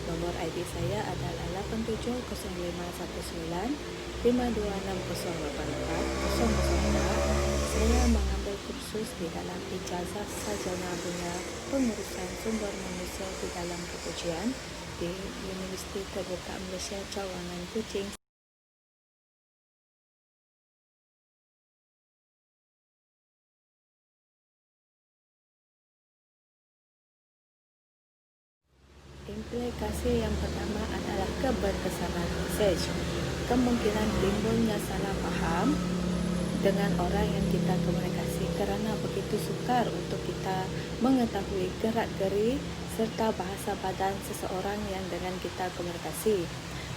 Nomor ID saya adalah 8709526084. Saya mengambil kursus di dalam ijazah sarjana bina pengurusan sumber manusia di dalam kepujian di Universiti Terbuka Malaysia Cawangan Kuching. Implikasi yang pertama adalah keberkesanan mesej. Kemungkinan timbulnya salah faham dengan orang yang kita komunikasi kerana begitu sukar untuk kita mengetahui gerak-geri serta bahasa badan seseorang yang dengan kita komunikasi.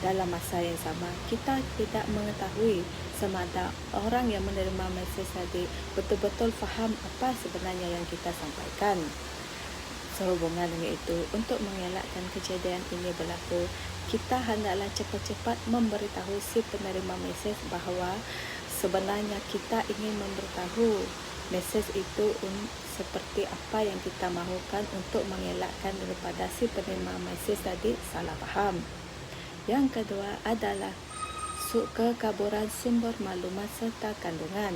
Dalam masa yang sama, kita tidak mengetahui sama ada orang yang menerima mesej tadi betul-betul faham apa sebenarnya yang kita sampaikan. Sehubungan dengan itu, untuk mengelakkan kejadian ini berlaku, kita hendaklah cepat-cepat memberitahu si penerima mesej bahawa sebenarnya kita ingin memberitahu mesej itu seperti apa yang kita mahukan untuk mengelakkan daripada si penerima mesej tadi salah faham. Yang kedua adalah kekaburan sumber maklumat serta kandungan.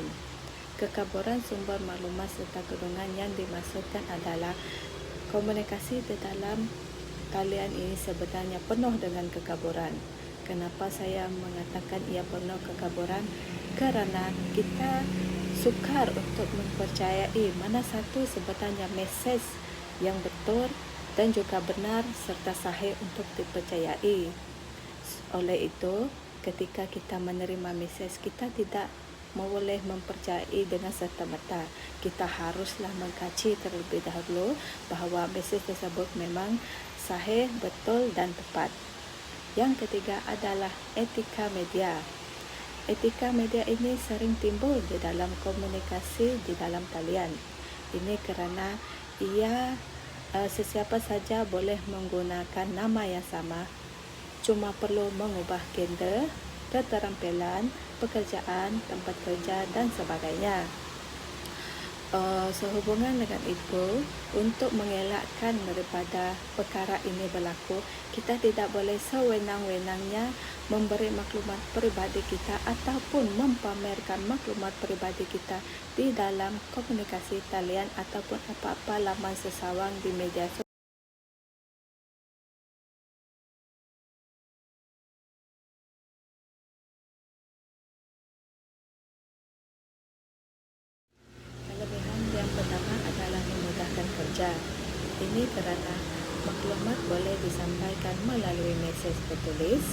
Kekaburan sumber maklumat serta kandungan yang dimaksudkan adalah komunikasi di dalam talian ini sebenarnya penuh dengan kekaburan. Kenapa saya mengatakan ia penuh kekaburan? Kerana kita sukar untuk mempercayai mana satu sebenarnya mesej yang betul dan juga benar serta sahih untuk dipercayai. Oleh itu, ketika kita menerima mesej, kita tidak boleh mempercayai dengan serta-merta. Kita haruslah mengkaji terlebih dahulu bahawa mesej tersebut memang sahih, betul dan tepat. Yang ketiga adalah etika media. Etika media ini sering timbul di dalam komunikasi di dalam talian. Ini kerana ia sesiapa saja boleh menggunakan nama yang sama, cuma perlu mengubah gender, keterampilan, pekerjaan, tempat kerja dan sebagainya. Sehubungan dengan itu, untuk mengelakkan daripada perkara ini berlaku, kita tidak boleh sewenang-wenangnya memberi maklumat peribadi kita ataupun mempamerkan maklumat peribadi kita di dalam komunikasi talian ataupun apa-apa laman sesawang di media sosial. Kelebihan yang pertama adalah memudahkan kerja. Ini kerana maklumat boleh disampaikan melalui mesej tertulis.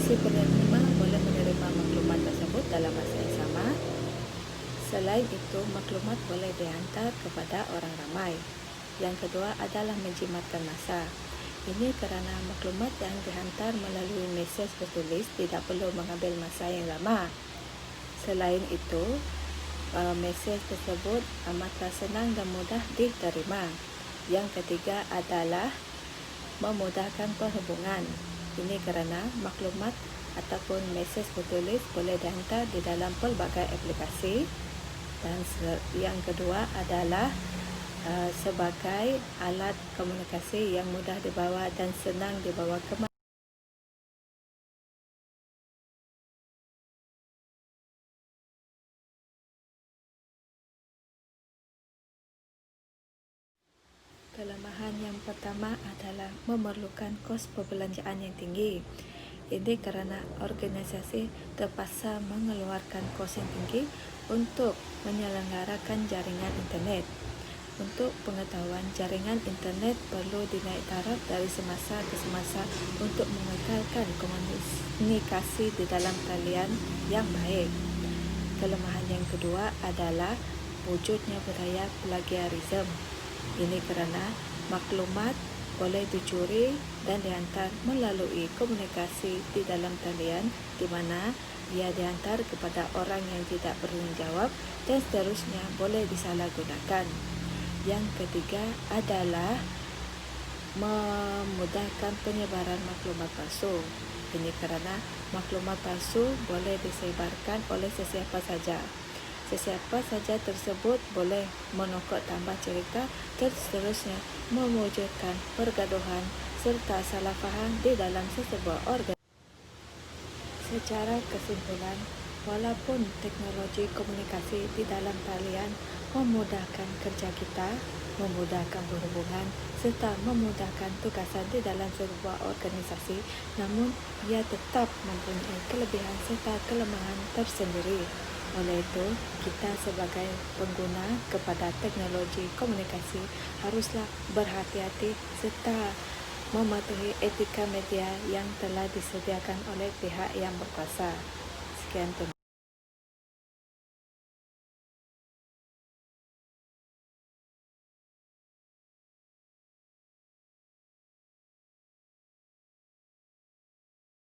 Si penerima boleh menerima maklumat tersebut dalam masa yang sama. Selain itu, maklumat boleh dihantar kepada orang ramai. Yang kedua adalah menjimatkan masa. Ini kerana maklumat yang dihantar melalui mesej tertulis tidak perlu mengambil masa yang lama. Selain itu, mesej tersebut amatlah senang dan mudah diterima. Yang ketiga adalah memudahkan perhubungan. Ini kerana maklumat ataupun mesej tertulis boleh dihantar di dalam pelbagai aplikasi. Dan yang kedua adalah sebagai alat komunikasi yang mudah dibawa dan senang dibawa ke mana. Kelemahan yang pertama adalah memerlukan kos perbelanjaan yang tinggi. Ini kerana organisasi terpaksa mengeluarkan kos yang tinggi untuk menyelenggarakan jaringan internet. Untuk pengetahuan, jaringan internet perlu dinaik taraf dari semasa ke semasa untuk mengekalkan komunikasi di dalam talian yang baik. Kelemahan yang kedua adalah wujudnya budaya plagiarisme. Ini kerana maklumat boleh dicuri dan dihantar melalui komunikasi di dalam talian di mana ia dihantar kepada orang yang tidak bertanggungjawab dan seterusnya boleh disalahgunakan. Yang ketiga adalah memudahkan penyebaran maklumat palsu. Ini kerana maklumat palsu boleh disebarkan oleh sesiapa saja. Sesiapa saja tersebut boleh menokok tambah cerita dan seterusnya mewujudkan pergaduhan serta salah faham di dalam sesebuah organisasi. Secara kesimpulan, walaupun teknologi komunikasi di dalam talian memudahkan kerja kita, memudahkan berhubungan serta memudahkan tugasan di dalam sebuah organisasi, namun ia tetap mempunyai kelebihan serta kelemahan tersendiri. Oleh itu, kita sebagai pengguna kepada teknologi komunikasi haruslah berhati-hati serta mematuhi etika media yang telah disediakan oleh pihak yang berkuasa. Sekian, terima kasih.